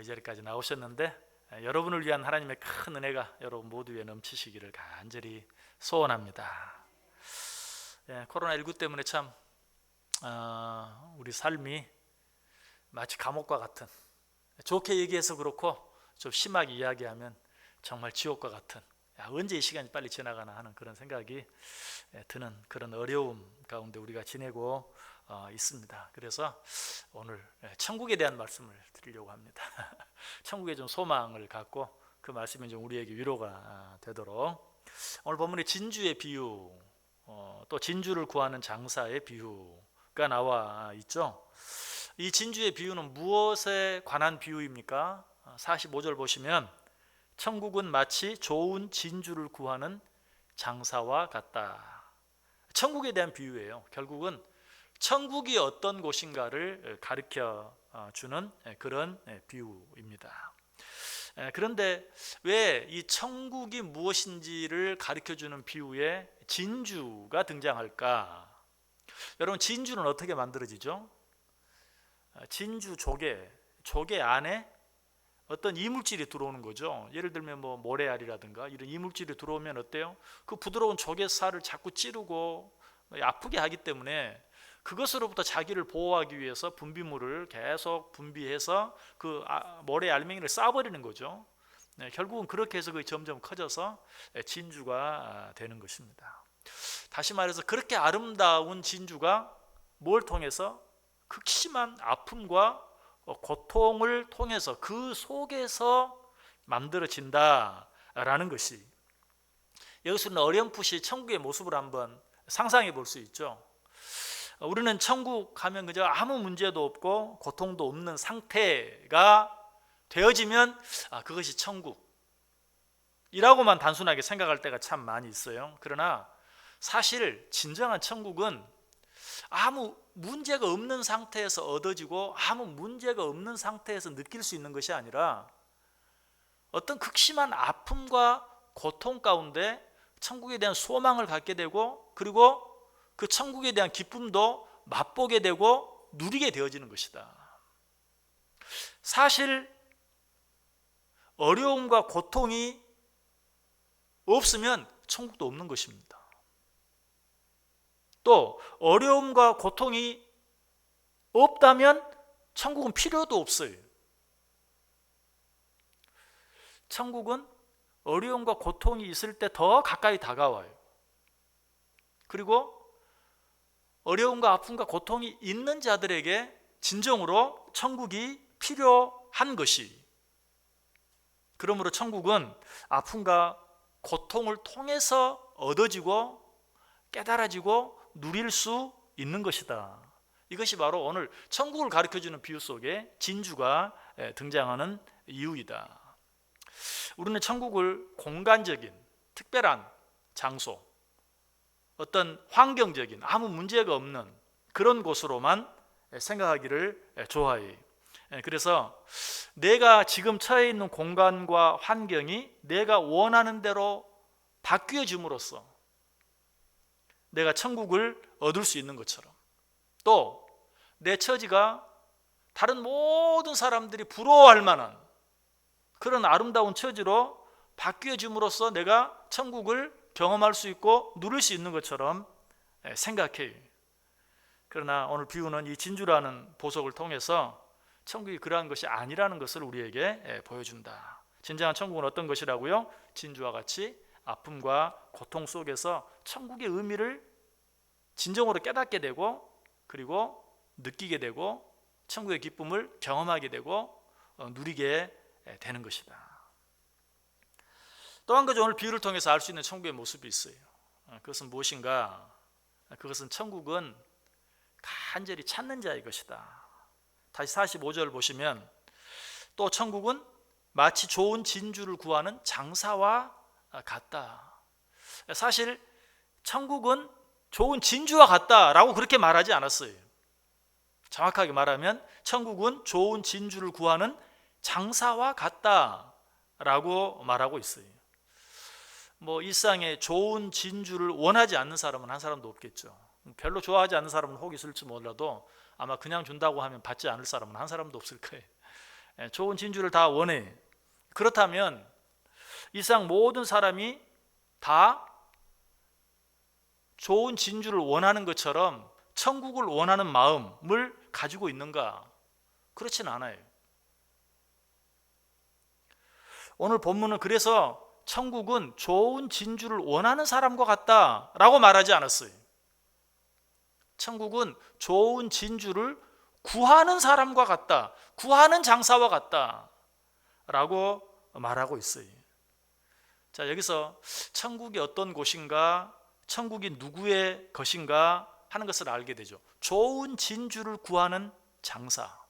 오늘 이 자리까지 나오셨는데 여러분을 위한 하나님의 큰 은혜가 여러분 모두에 넘치시기를 간절히 소원합니다. 코로나19 때문에 참 우리 삶이 마치 감옥과 같은, 좋게 얘기해서 그렇고 좀 심하게 이야기하면 정말 지옥과 같은, 언제 이 시간이 빨리 지나가나 하는 그런 생각이 드는 그런 어려움 가운데 우리가 지내고 있습니다. 그래서 오늘 천국에 대한 말씀을 드리려고 합니다. 천국에 좀 소망을 갖고 그 말씀이 좀 우리에게 위로가 되도록, 오늘 본문에 진주의 비유, 또 진주를 구하는 장사의 비유가 나와 있죠. 이 진주의 비유는 무엇에 관한 비유입니까? 45절 보시면 천국은 마치 좋은 진주를 구하는 장사와 같다. 천국에 대한 비유예요. 결국은 천국이 어떤 곳인가를 가르쳐 주는 그런 비유입니다. 그런데 왜 이 천국이 무엇인지를 가르쳐 주는 비유에 진주가 등장할까? 여러분, 진주는 어떻게 만들어지죠? 진주 조개 안에 어떤 이물질이 들어오는 거죠. 예를 들면 뭐 모래알이라든가 이런 이물질이 들어오면 어때요? 그 부드러운 조개살을 자꾸 찌르고 아프게 하기 때문에 그것으로부터 자기를 보호하기 위해서 분비물을 계속 분비해서 그 모래 알맹이를 쌓아버리는 거죠. 결국은 그렇게 해서 그게 점점 커져서 진주가 되는 것입니다. 다시 말해서 그렇게 아름다운 진주가 뭘 통해서? 극심한 아픔과 고통을 통해서 그 속에서 만들어진다라는 것이, 여기서는 어렴풋이 천국의 모습을 한번 상상해 볼 수 있죠. 우리는 천국 가면 그저 아무 문제도 없고 고통도 없는 상태가 되어지면 그것이 천국이라고만 단순하게 생각할 때가 참 많이 있어요. 그러나 사실 진정한 천국은 아무 문제가 없는 상태에서 얻어지고 아무 문제가 없는 상태에서 느낄 수 있는 것이 아니라 어떤 극심한 아픔과 고통 가운데 천국에 대한 소망을 갖게 되고, 그리고 그 천국에 대한 기쁨도 맛보게 되고 누리게 되어지는 것이다. 사실 어려움과 고통이 없으면 천국도 없는 것입니다. 또 어려움과 고통이 없다면 천국은 필요도 없어요. 천국은 어려움과 고통이 있을 때 더 가까이 다가와요. 그리고 어려움과 아픔과 고통이 있는 자들에게 진정으로 천국이 필요한 것이, 그러므로 천국은 아픔과 고통을 통해서 얻어지고 깨달아지고 누릴 수 있는 것이다. 이것이 바로 오늘 천국을 가르쳐주는 비유 속에 진주가 등장하는 이유이다. 우리는 천국을 공간적인 특별한 장소, 어떤 환경적인 아무 문제가 없는 그런 곳으로만 생각하기를 좋아해요. 그래서 내가 지금 처해 있는 공간과 환경이 내가 원하는 대로 바뀌어짐으로써 내가 천국을 얻을 수 있는 것처럼, 또 내 처지가 다른 모든 사람들이 부러워할 만한 그런 아름다운 처지로 바뀌어짐으로써 내가 천국을 경험할 수 있고 누릴 수 있는 것처럼 생각해요. 그러나 오늘 비유는 이 진주라는 보석을 통해서 천국이 그러한 것이 아니라는 것을 우리에게 보여준다. 진정한 천국은 어떤 것이라고요? 진주와 같이 아픔과 고통 속에서 천국의 의미를 진정으로 깨닫게 되고, 그리고 느끼게 되고 천국의 기쁨을 경험하게 되고 누리게 되는 것이다. 또 한 가지 오늘 비유를 통해서 알 수 있는 천국의 모습이 있어요. 그것은 무엇인가? 그것은 천국은 간절히 찾는 자의 것이다. 다시 45절 보시면 또 천국은 마치 좋은 진주를 구하는 장사와 같다. 사실 천국은 좋은 진주와 같다라고 그렇게 말하지 않았어요. 정확하게 말하면 천국은 좋은 진주를 구하는 장사와 같다라고 말하고 있어요. 뭐 일상에 좋은 진주를 원하지 않는 사람은 한 사람도 없겠죠. 별로 좋아하지 않는 사람은 혹 있을지 몰라도 아마 그냥 준다고 하면 받지 않을 사람은 한 사람도 없을 거예요. 좋은 진주를 다 원해. 그렇다면 이 세상 모든 사람이 다 좋은 진주를 원하는 것처럼 천국을 원하는 마음을 가지고 있는가? 그렇진 않아요. 오늘 본문은 그래서 천국은 좋은 진주를 원하는 사람과 같다라고 말하지 않았어요. 천국은 좋은 진주를 구하는 사람과 같다, 구하는 장사와 같다라고 말하고 있어요. 자, 여기서 천국이 어떤 곳인가, 천국이 누구의 것인가 하는 것을 알게 되죠. 좋은 진주를 구하는 장사.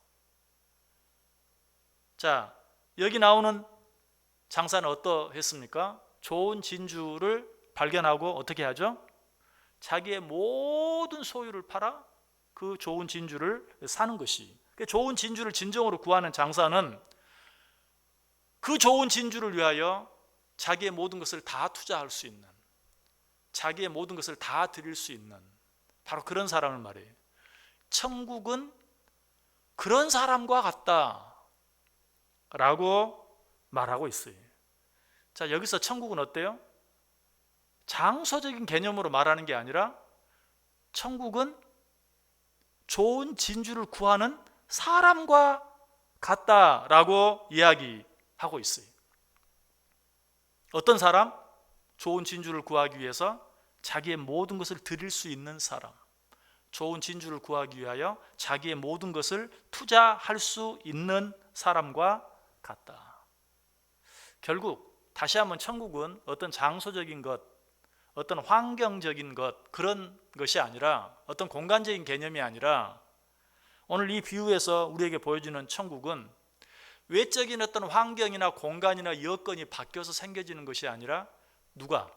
자, 여기 나오는 장사는 어떠했습니까? 좋은 진주를 발견하고 어떻게 하죠? 자기의 모든 소유를 팔아 그 좋은 진주를 사는 것이. 좋은 진주를 진정으로 구하는 장사는 그 좋은 진주를 위하여 자기의 모든 것을 다 투자할 수 있는, 자기의 모든 것을 다 드릴 수 있는 바로 그런 사람을 말해요. 천국은 그런 사람과 같다 라고 말하고 있어요. 자, 여기서 천국은 어때요? 장소적인 개념으로 말하는 게 아니라 천국은 좋은 진주를 구하는 사람과 같다라고 이야기하고 있어요. 어떤 사람? 좋은 진주를 구하기 위해서 자기의 모든 것을 드릴 수 있는 사람. 좋은 진주를 구하기 위하여 자기의 모든 것을 투자할 수 있는 사람과 같다. 결국 다시 한번 천국은 어떤 장소적인 것, 어떤 환경적인 것, 그런 것이 아니라, 어떤 공간적인 개념이 아니라, 오늘 이 비유에서 우리에게 보여주는 천국은 외적인 어떤 환경이나 공간이나 여건이 바뀌어서 생겨지는 것이 아니라 누가?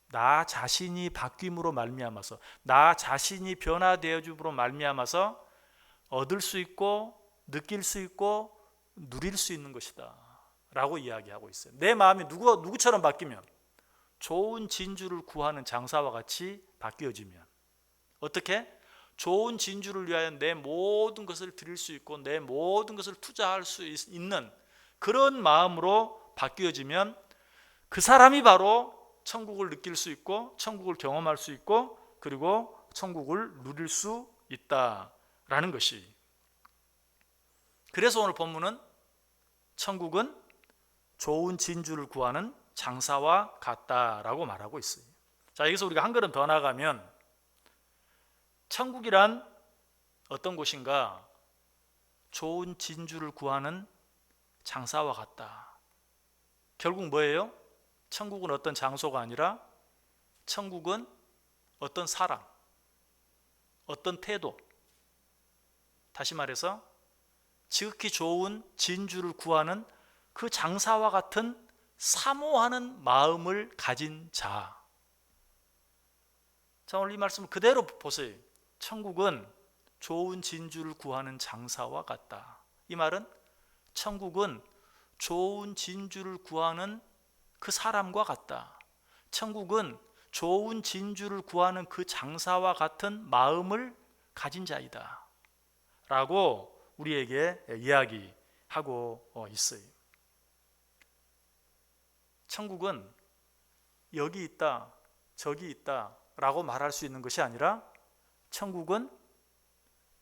나 자신이 바뀜으로 말미암아서, 나 자신이 변화되어줌으로 말미암아서 얻을 수 있고 느낄 수 있고 누릴 수 있는 것이다 라고 이야기하고 있어요. 내 마음이 누구처럼 바뀌면, 좋은 진주를 구하는 장사와 같이 바뀌어지면, 어떻게? 좋은 진주를 위하여 내 모든 것을 드릴 수 있고 내 모든 것을 투자할 수 있는 그런 마음으로 바뀌어지면 그 사람이 바로 천국을 느낄 수 있고 천국을 경험할 수 있고 그리고 천국을 누릴 수 있다라는 것이. 그래서 오늘 본문은 천국은 좋은 진주를 구하는 장사와 같다라고 말하고 있어요. 자, 여기서 우리가 한 걸음 더 나가면 천국이란 어떤 곳인가? 좋은 진주를 구하는 장사와 같다. 결국 뭐예요? 천국은 어떤 장소가 아니라 천국은 어떤 사람, 어떤 태도, 다시 말해서 지극히 좋은 진주를 구하는 그 장사와 같은 사모하는 마음을 가진 자. 자, 오늘 이 말씀을 그대로 보세요. 천국은 좋은 진주를 구하는 장사와 같다. 이 말은 천국은 좋은 진주를 구하는 그 사람과 같다. 천국은 좋은 진주를 구하는 그 장사와 같은 마음을 가진 자이다 라고 우리에게 이야기하고 있어요. 천국은 여기 있다, 저기 있다 라고 말할 수 있는 것이 아니라 천국은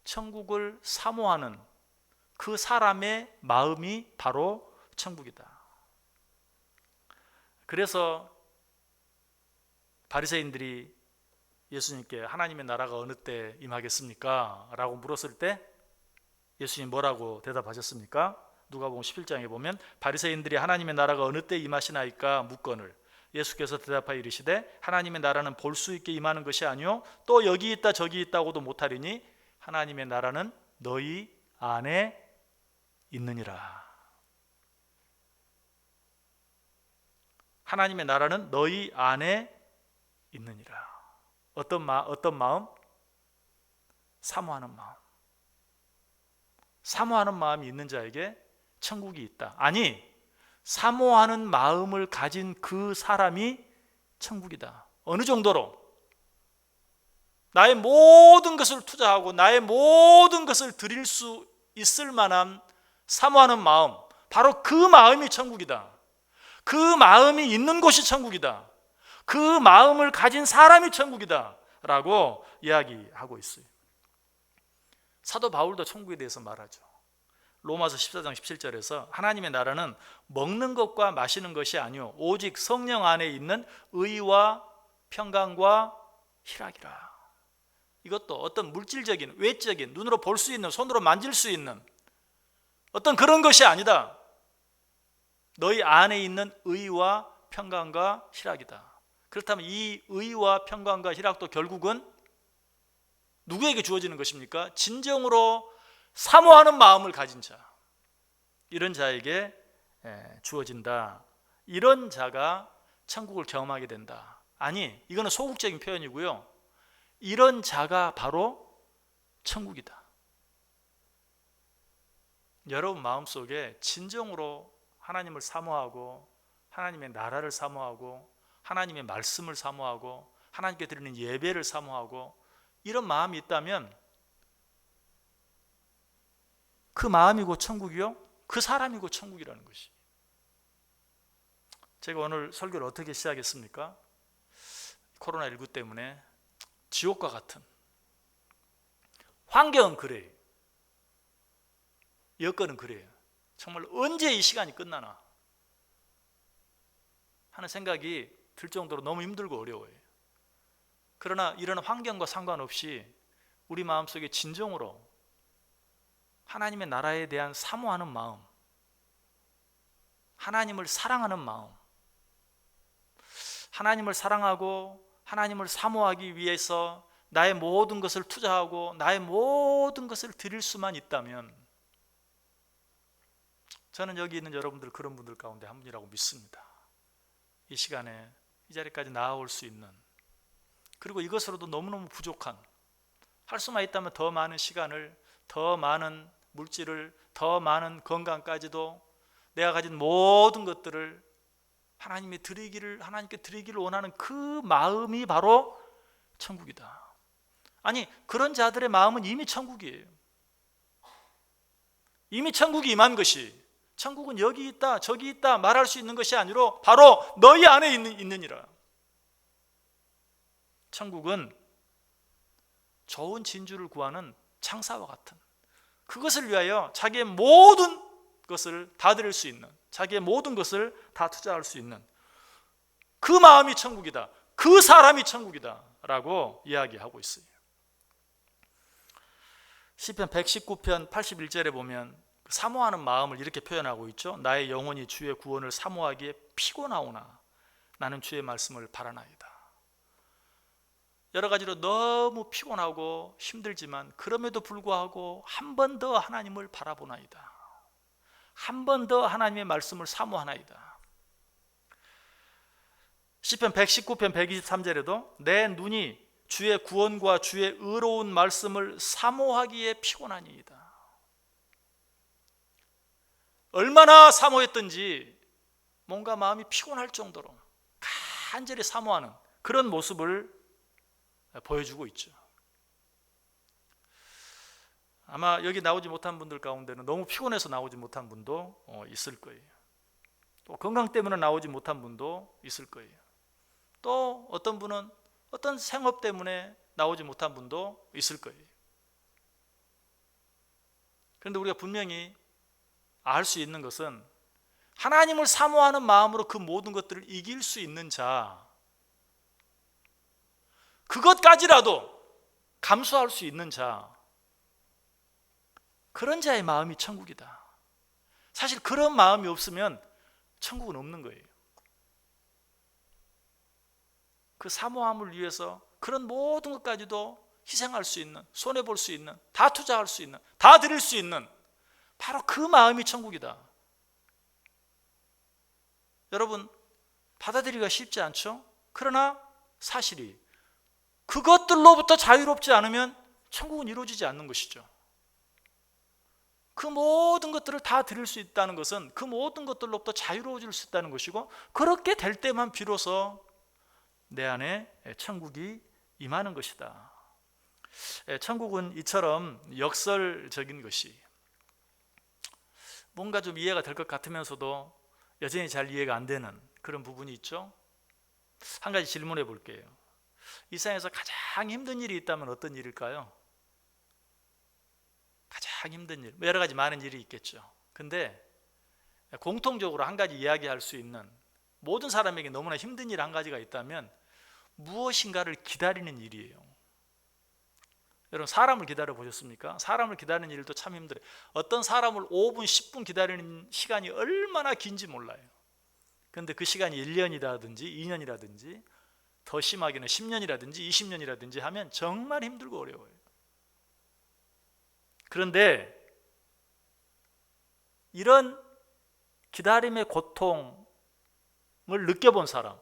천국을 사모하는 그 사람의 마음이 바로 천국이다. 그래서 바리새인들이 예수님께 하나님의 나라가 어느 때 임하겠습니까? 라고 물었을 때 예수님 뭐라고 대답하셨습니까? 누가복음 11장에 보면 바리새인들이 하나님의 나라가 어느 때 임하시나이까 묻거늘 예수께서 대답하여 이르시되 하나님의 나라는 볼 수 있게 임하는 것이 아니요 또 여기 있다 저기 있다고도 못하리니 하나님의 나라는 너희 안에 있느니라. 하나님의 나라는 너희 안에 있느니라. 어떤 마음? 사모하는 마음. 사모하는 마음이 있는 자에게 천국이 있다. 아니, 사모하는 마음을 가진 그 사람이 천국이다. 어느 정도로? 나의 모든 것을 투자하고 나의 모든 것을 드릴 수 있을 만한 사모하는 마음, 바로 그 마음이 천국이다. 그 마음이 있는 곳이 천국이다. 그 마음을 가진 사람이 천국이다 라고 이야기하고 있어요. 사도 바울도 천국에 대해서 말하죠. 로마서 14장 17절에서 하나님의 나라는 먹는 것과 마시는 것이 아니요 오직 성령 안에 있는 의와 평강과 희락이라. 이것도 어떤 물질적인, 외적인, 눈으로 볼 수 있는, 손으로 만질 수 있는 어떤 그런 것이 아니다. 너희 안에 있는 의와 평강과 희락이다. 그렇다면 이 의와 평강과 희락도 결국은 누구에게 주어지는 것입니까? 진정으로 사모하는 마음을 가진 자, 이런 자에게 주어진다. 이런 자가 천국을 경험하게 된다. 아니, 이거는 소극적인 표현이고요. 이런 자가 바로 천국이다. 여러분 마음속에 진정으로 하나님을 사모하고 하나님의 나라를 사모하고 하나님의 말씀을 사모하고 하나님께 드리는 예배를 사모하고 이런 마음이 있다면 그 마음이고 천국이요, 그 사람이고 천국이라는 것이. 제가 오늘 설교를 어떻게 시작했습니까? 코로나19 때문에 지옥과 같은 환경은 그래요. 여건은 그래요. 정말 언제 이 시간이 끝나나 하는 생각이 들 정도로 너무 힘들고 어려워요. 그러나 이런 환경과 상관없이 우리 마음속에 진정으로 하나님의 나라에 대한 사모하는 마음, 하나님을 사랑하는 마음, 하나님을 사랑하고 하나님을 사모하기 위해서 나의 모든 것을 투자하고 나의 모든 것을 드릴 수만 있다면 저는 여기 있는 여러분들 그런 분들 가운데 한 분이라고 믿습니다. 이 시간에 이 자리까지 나아올 수 있는, 그리고 이것으로도 너무너무 부족한, 할 수만 있다면 더 많은 시간을, 더 많은 물질을, 더 많은 건강까지도 내가 가진 모든 것들을 하나님께 드리기를 원하는 그 마음이 바로 천국이다. 아니, 그런 자들의 마음은 이미 천국이에요. 이미 천국이 임한 것이, 천국은 여기 있다 저기 있다 말할 수 있는 것이 아니라 바로 너희 안에 있느니라. 천국은 좋은 진주를 구하는 창사와 같은, 그것을 위하여 자기의 모든 것을 다 드릴 수 있는, 자기의 모든 것을 다 투자할 수 있는 그 마음이 천국이다, 그 사람이 천국이다 라고 이야기하고 있어요. 시편 119편 81절에 보면 사모하는 마음을 이렇게 표현하고 있죠. 나의 영혼이 주의 구원을 사모하기에 피곤하오나 나는 주의 말씀을 바라나이다. 여러 가지로 너무 피곤하고 힘들지만 그럼에도 불구하고 한 번 더 하나님을 바라보나이다. 한 번 더 하나님의 말씀을 사모하나이다. 시편 119편 123절에도 내 눈이 주의 구원과 주의 의로운 말씀을 사모하기에 피곤하니이다. 얼마나 사모했던지 뭔가 마음이 피곤할 정도로 간절히 사모하는 그런 모습을 보여주고 있죠. 아마 여기 나오지 못한 분들 가운데는 너무 피곤해서 나오지 못한 분도 있을 거예요. 또 건강 때문에 나오지 못한 분도 있을 거예요. 또 어떤 분은 어떤 생업 때문에 나오지 못한 분도 있을 거예요. 그런데 우리가 분명히 알 수 있는 것은 하나님을 사모하는 마음으로 그 모든 것들을 이길 수 있는 자, 그것까지라도 감수할 수 있는 자, 그런 자의 마음이 천국이다. 사실 그런 마음이 없으면 천국은 없는 거예요. 그 사모함을 위해서 그런 모든 것까지도 희생할 수 있는, 손해볼 수 있는, 다 투자할 수 있는, 다 드릴 수 있는 바로 그 마음이 천국이다. 여러분, 받아들이기가 쉽지 않죠? 그러나 사실이 그것들로부터 자유롭지 않으면 천국은 이루어지지 않는 것이죠. 그 모든 것들을 다 드릴 수 있다는 것은 그 모든 것들로부터 자유로워질 수 있다는 것이고, 그렇게 될 때만 비로소 내 안에 천국이 임하는 것이다. 천국은 이처럼 역설적인 것이, 뭔가 좀 이해가 될 것 같으면서도 여전히 잘 이해가 안 되는 그런 부분이 있죠. 한 가지 질문해 볼게요. 이 세상에서 가장 힘든 일이 있다면 어떤 일일까요? 가장 힘든 일, 여러 가지 많은 일이 있겠죠. 근데 공통적으로 한 가지 이야기할 수 있는, 모든 사람에게 너무나 힘든 일 한 가지가 있다면 무엇인가를 기다리는 일이에요. 여러분, 사람을 기다려 보셨습니까? 사람을 기다리는 일도 참 힘들어요. 어떤 사람을 5분, 10분 기다리는 시간이 얼마나 긴지 몰라요. 그런데 그 시간이 1년이라든지 2년이라든지 더 심하게는 10년이라든지 20년이라든지 하면 정말 힘들고 어려워요. 그런데 이런 기다림의 고통을 느껴본 사람,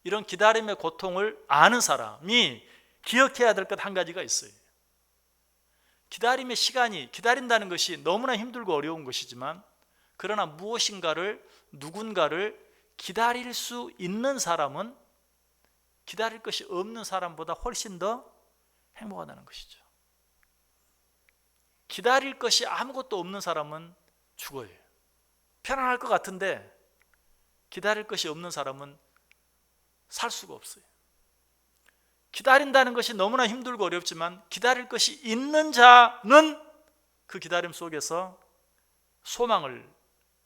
이런 기다림의 고통을 아는 사람이 기억해야 될 것 한 가지가 있어요. 기다림의 시간이, 기다린다는 것이 너무나 힘들고 어려운 것이지만, 그러나 무엇인가를, 누군가를 기다릴 수 있는 사람은 기다릴 것이 없는 사람보다 훨씬 더 행복하다는 것이죠. 기다릴 것이 아무것도 없는 사람은 죽어요. 편안할 것 같은데 기다릴 것이 없는 사람은 살 수가 없어요. 기다린다는 것이 너무나 힘들고 어렵지만 기다릴 것이 있는 자는 그 기다림 속에서 소망을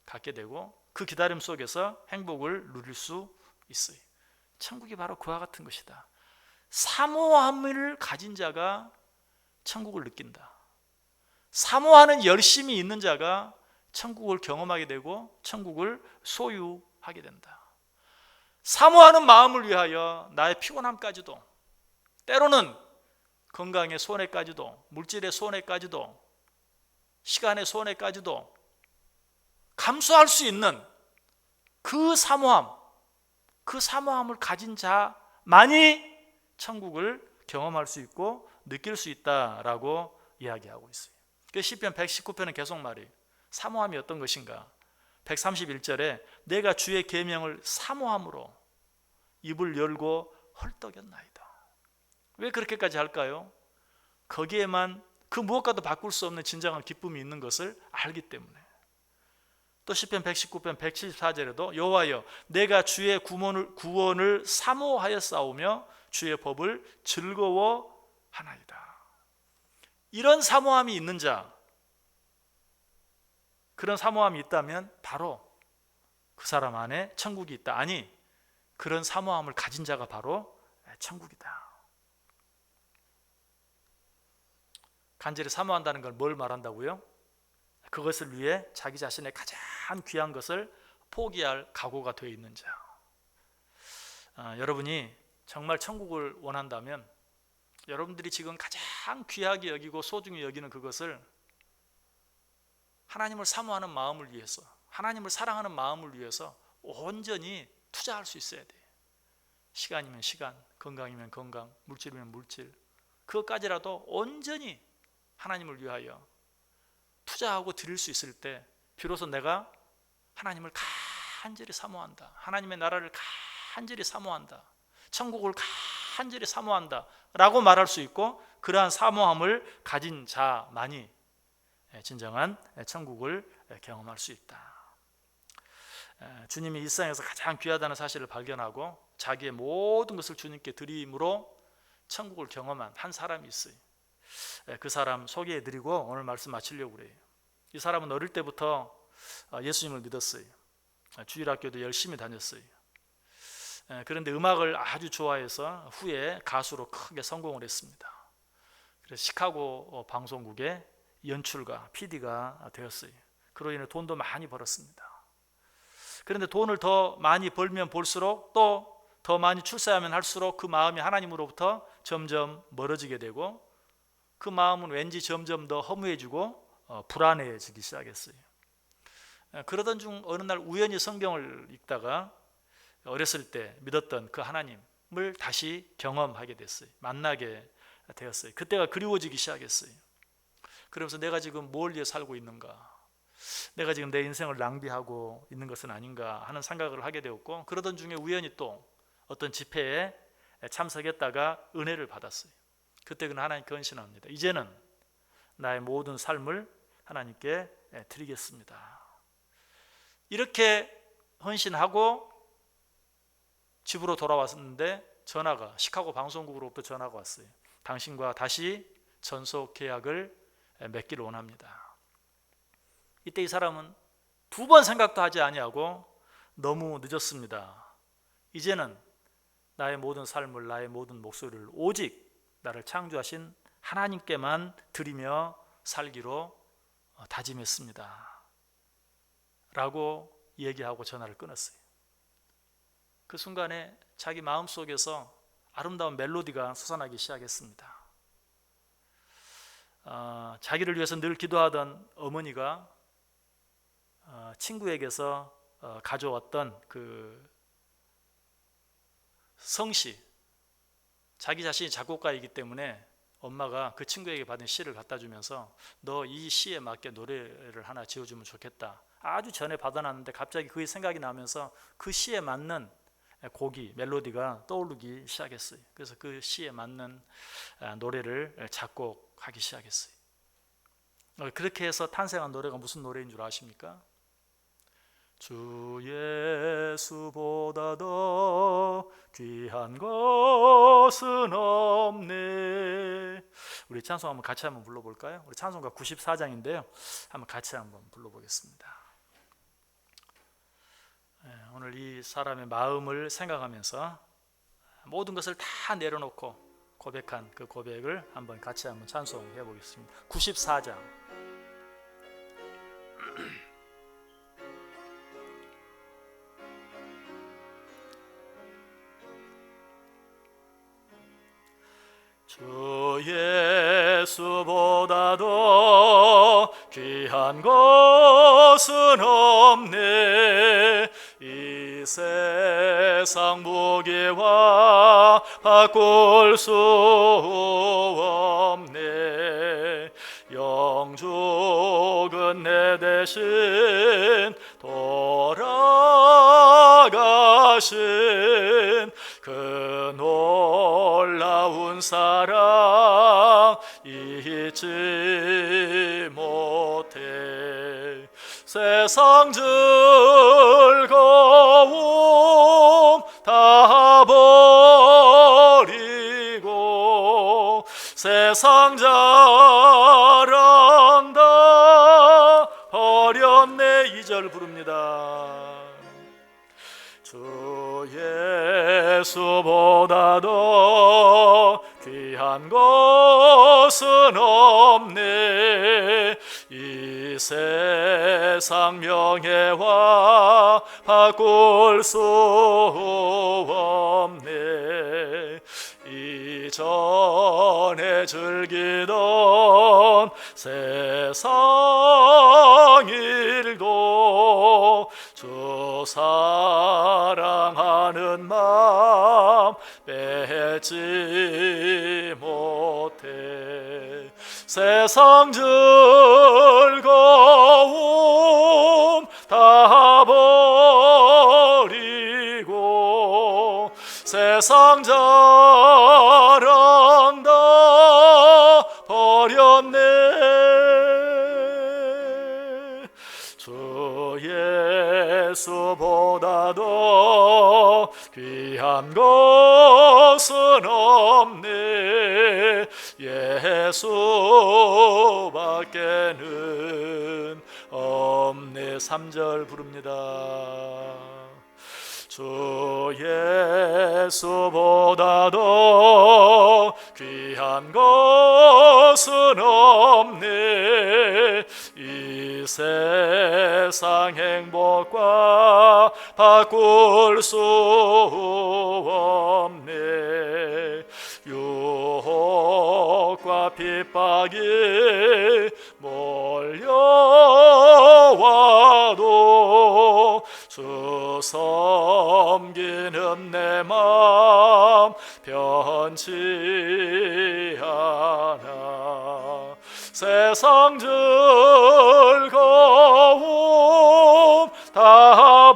갖게 되고 그 기다림 속에서 행복을 누릴 수 있어요. 천국이 바로 그와 같은 것이다. 사모함을 가진 자가 천국을 느낀다. 사모하는 열심이 있는 자가 천국을 경험하게 되고 천국을 소유하게 된다. 사모하는 마음을 위하여 나의 피곤함까지도, 때로는 건강의 손해까지도, 물질의 손해까지도, 시간의 손해까지도 감수할 수 있는 그 사모함, 그 사모함을 가진 자만이 천국을 경험할 수 있고 느낄 수 있다라고 이야기하고 있어요. 그 시편 119편은 계속 말해요. 사모함이 어떤 것인가? 131절에 내가 주의 계명을 사모함으로 입을 열고 헐떡였나이다. 왜 그렇게까지 할까요? 거기에만 그 무엇과도 바꿀 수 없는 진정한 기쁨이 있는 것을 알기 때문에. 또 시편 119편 174절에도 여호와여 내가 주의 구원을 사모하여 싸우며 주의 법을 즐거워하나이다. 이런 사모함이 있는 자, 그런 사모함이 있다면 바로 그 사람 안에 천국이 있다. 아니, 그런 사모함을 가진 자가 바로 천국이다. 간절히 사모한다는 걸 뭘 말한다고요? 그것을 위해 자기 자신의 가장 귀한 것을 포기할 각오가 되어 있는 자. 여러분이 정말 천국을 원한다면 여러분들이 지금 가장 귀하게 여기고 소중히 여기는 그것을 하나님을 사모하는 마음을 위해서, 하나님을 사랑하는 마음을 위해서 온전히 투자할 수 있어야 돼요. 시간이면 시간, 건강이면 건강, 물질이면 물질, 그것까지라도 온전히 하나님을 위하여 투자하고 드릴 수 있을 때 비로소 내가 하나님을 간절히 사모한다, 하나님의 나라를 간절히 사모한다, 천국을 간절히 사모한다 라고 말할 수 있고, 그러한 사모함을 가진 자만이 진정한 천국을 경험할 수 있다. 주님이 이 세상에서 가장 귀하다는 사실을 발견하고 자기의 모든 것을 주님께 드림으로 천국을 경험한 한 사람이 있어요. 그 사람 소개해드리고 오늘 말씀 마치려고 그래요. 이 사람은 어릴 때부터 예수님을 믿었어요. 주일학교도 열심히 다녔어요. 그런데 음악을 아주 좋아해서 후에 가수로 크게 성공을 했습니다. 그래서 시카고 방송국의 연출가, PD가 되었어요. 그로 인해 돈도 많이 벌었습니다. 그런데 돈을 더 많이 벌면 벌수록 또 더 많이 출세하면 할수록 그 마음이 하나님으로부터 점점 멀어지게 되고 그 마음은 왠지 점점 더 허무해지고 불안해지기 시작했어요. 그러던 중 어느 날 우연히 성경을 읽다가 어렸을 때 믿었던 그 하나님을 다시 경험하게 됐어요. 만나게 되었어요. 그때가 그리워지기 시작했어요. 그러면서 내가 지금 뭘 위해 살고 있는가, 내가 지금 내 인생을 낭비하고 있는 것은 아닌가 하는 생각을 하게 되었고, 그러던 중에 우연히 또 어떤 집회에 참석했다가 은혜를 받았어요. 그때 그는 하나님께 헌신합니다. 이제는 나의 모든 삶을 하나님께 드리겠습니다. 이렇게 헌신하고 집으로 돌아왔는데 시카고 방송국으로부터 전화가 왔어요. 당신과 다시 전속 계약을 맺기를 원합니다. 이때 이 사람은 2번 생각도 하지 아니하고 너무 늦었습니다. 이제는 나의 모든 삶을, 나의 모든 목소리를 오직 나를 창조하신 하나님께만 드리며 살기로 다짐했습니다. 라고 얘기하고 전화를 끊었어요. 그 순간에 자기 마음속에서 아름다운 멜로디가 솟아나기 시작했습니다. 자기를 위해서 늘 기도하던 어머니가 친구에게서 가져왔던 그 성시, 자기 자신이 작곡가이기 때문에 엄마가 그 친구에게 받은 시를 갖다 주면서 너 이 시에 맞게 노래를 하나 지어주면 좋겠다. 아주 전에 받아놨는데 갑자기 그게 생각이 나면서 그 시에 맞는 곡이, 멜로디가 떠오르기 시작했어요. 그래서 그 시에 맞는 노래를 작곡하기 시작했어요. 그렇게 해서 탄생한 노래가 무슨 노래인 줄 아십니까? 주 예수보다 더 귀한 것은 없네. 우리 찬송 한번 같이 한번 불러볼까요? 우리 찬송가 94장인데요 한번 같이 한번 불러보겠습니다. 오늘 이 사람의 마음을 생각하면서 모든 것을 다 내려놓고 고백한 그 고백을 한번 같이 한번 찬송해 보겠습니다. 94장. 주 예수보다 더 귀한 것은 없네. 이 세상 무게와 바꿀 수 없네. 영죽은 내 대신 돌아가신 그 놀라운 사랑 잊지 못해. 세상 즐거움 다 버리고 세상 자랑 다 버렸네. 2절 부릅니다. 주 예수보다 더 귀한 것은 없네. 이 세상 명예와 바꿀 수 없네. 이전에 즐기던 세상 일도 주 사랑하는 마음 빼지 못해. 세상 즐거움 다 버리고 세상 자랑 다 버렸네. 주 예수보다 더 귀한 것은 없네. 예수밖에는 없네. 3절 부릅니다. 주 예수보다 더 귀한 것은 없네. 이 세상 행복과 바꿀 수 없네. 유혹과 핍박이 몰려와도 주 섬기는 내 맘 변치 않아. 세상 즐거움 다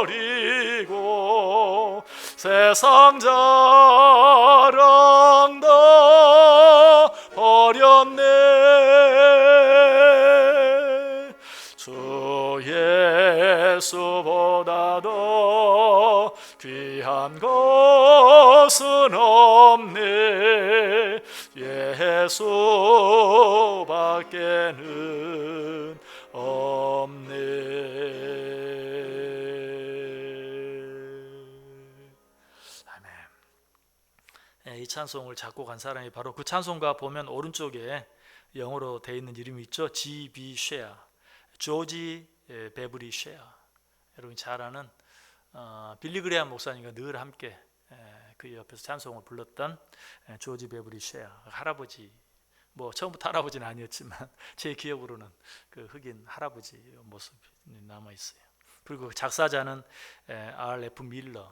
버리고 세상 자랑 다 버렸네. 주 예수보다도 귀한 것은 없네. 예수밖에는 없네. 아멘. 이 찬송을 작곡한 사람이 바로 그 찬송가 보면 오른쪽에 영어로 되어 있는 이름이 있죠. G.B. 쉐아, 조지 베브리 쉐아. 여러분이 잘 아는 빌리 그레이엄 목사님과 늘 함께 그 옆에서 찬송을 불렀던 조지 베브리 쉐아 할아버지. 뭐 처음부터 할아버지는 아니었지만 제 기억으로는 그 흑인 할아버지 모습이 남아 있어요. 그리고 작사자는 R.F. 밀러,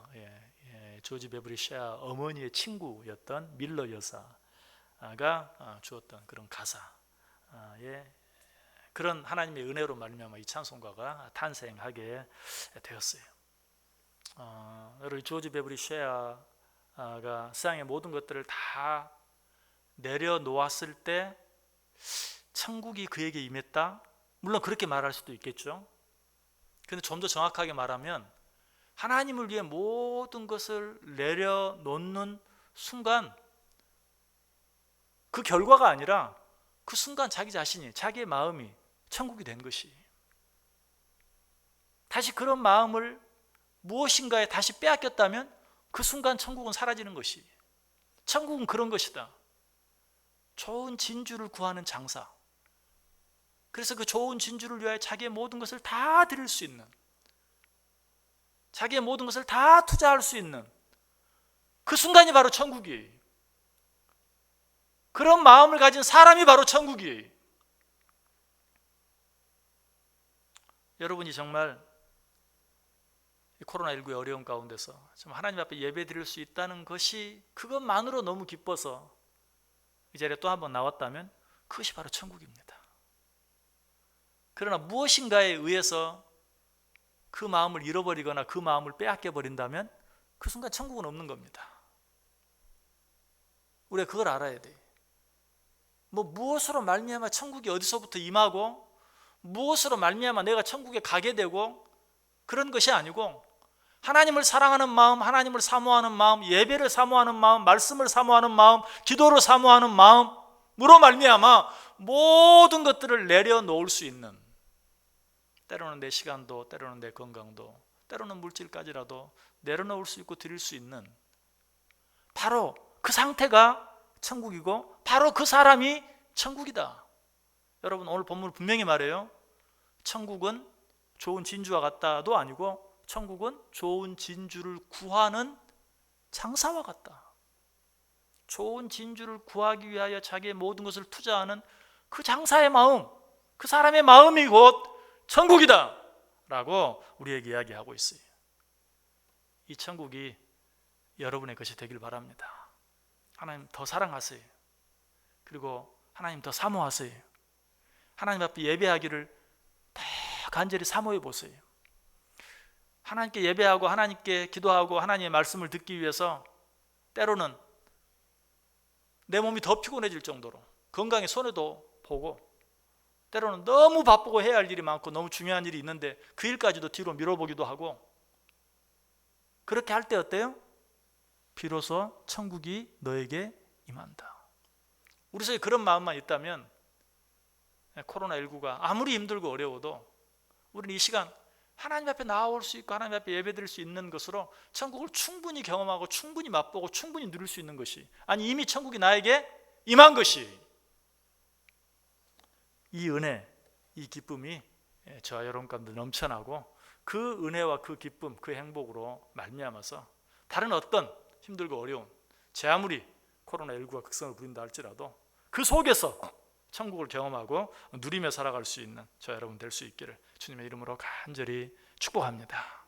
조지 베브리 쉐아 어머니의 친구였던 밀러 여사가 주었던 그런 가사에 그런 하나님의 은혜로 말미암아 이 찬송가가 탄생하게 되었어요. 여러분, 조지 베브리 쉐아가 세상의 모든 것들을 다 내려놓았을 때 천국이 그에게 임했다? 물론 그렇게 말할 수도 있겠죠. 그런데 좀 더 정확하게 말하면 하나님을 위해 모든 것을 내려놓는 순간, 그 결과가 아니라 그 순간 자기 자신이, 자기의 마음이 천국이 된 것이, 다시 그런 마음을 무엇인가에 다시 빼앗겼다면 그 순간 천국은 사라지는 것이, 천국은 그런 것이다. 좋은 진주를 구하는 장사. 그래서 그 좋은 진주를 위하여 자기의 모든 것을 다 드릴 수 있는, 자기의 모든 것을 다 투자할 수 있는 그 순간이 바로 천국이에요. 그런 마음을 가진 사람이 바로 천국이에요. 여러분이 정말 코로나19의 어려운 가운데서 좀 하나님 앞에 예배 드릴 수 있다는 것이, 그것만으로 너무 기뻐서 이 자리에 또 한번 나왔다면 그것이 바로 천국입니다. 그러나 무엇인가에 의해서 그 마음을 잃어버리거나 그 마음을 빼앗겨 버린다면 그 순간 천국은 없는 겁니다. 우리가 그걸 알아야 돼요. 무엇으로 말미암아 천국이 어디서부터 임하고 무엇으로 말미암아 내가 천국에 가게 되고 그런 것이 아니고, 하나님을 사랑하는 마음, 하나님을 사모하는 마음, 예배를 사모하는 마음, 말씀을 사모하는 마음, 기도를 사모하는 마음으로 말미암아 모든 것들을 내려놓을 수 있는, 때로는 내 시간도, 때로는 내 건강도, 때로는 물질까지라도 내려놓을 수 있고 드릴 수 있는, 바로 그 상태가 천국이고 바로 그 사람이 천국이다. 여러분, 오늘 본문 분명히 말해요. 천국은 좋은 진주와 같다도 아니고 천국은 좋은 진주를 구하는 장사와 같다. 좋은 진주를 구하기 위하여 자기의 모든 것을 투자하는 그 장사의 마음, 그 사람의 마음이 곧 천국이다 라고 우리에게 이야기하고 있어요. 이 천국이 여러분의 것이 되길 바랍니다. 하나님 더 사랑하세요. 그리고 하나님 더 사모하세요. 하나님 앞에 예배하기를 더 간절히 사모해 보세요. 하나님께 예배하고 하나님께 기도하고 하나님의 말씀을 듣기 위해서 때로는 내 몸이 더 피곤해질 정도로 건강에 손해도 보고, 때로는 너무 바쁘고 해야 할 일이 많고 너무 중요한 일이 있는데 그 일까지도 뒤로 미뤄보기도 하고, 그렇게 할 때 어때요? 비로소 천국이 너에게 임한다. 우리 속에 그런 마음만 있다면 코로나19가 아무리 힘들고 어려워도 우리는 이 시간 하나님 앞에 나아올 수 있고 하나님 앞에 예배드릴 수 있는 것으로 천국을 충분히 경험하고 충분히 맛보고 충분히 누릴 수 있는 것이, 아니 이미 천국이 나에게 임한 것이, 이 은혜, 이 기쁨이 저와 여러분 가운데 넘쳐나고 그 은혜와 그 기쁨, 그 행복으로 말미암아서 다른 어떤 힘들고 어려운, 제 아무리 코로나19가 극성을 부린다 할지라도 그 속에서 천국을 경험하고 누리며 살아갈 수 있는 저 여러분 될 수 있기를 주님의 이름으로 간절히 축복합니다.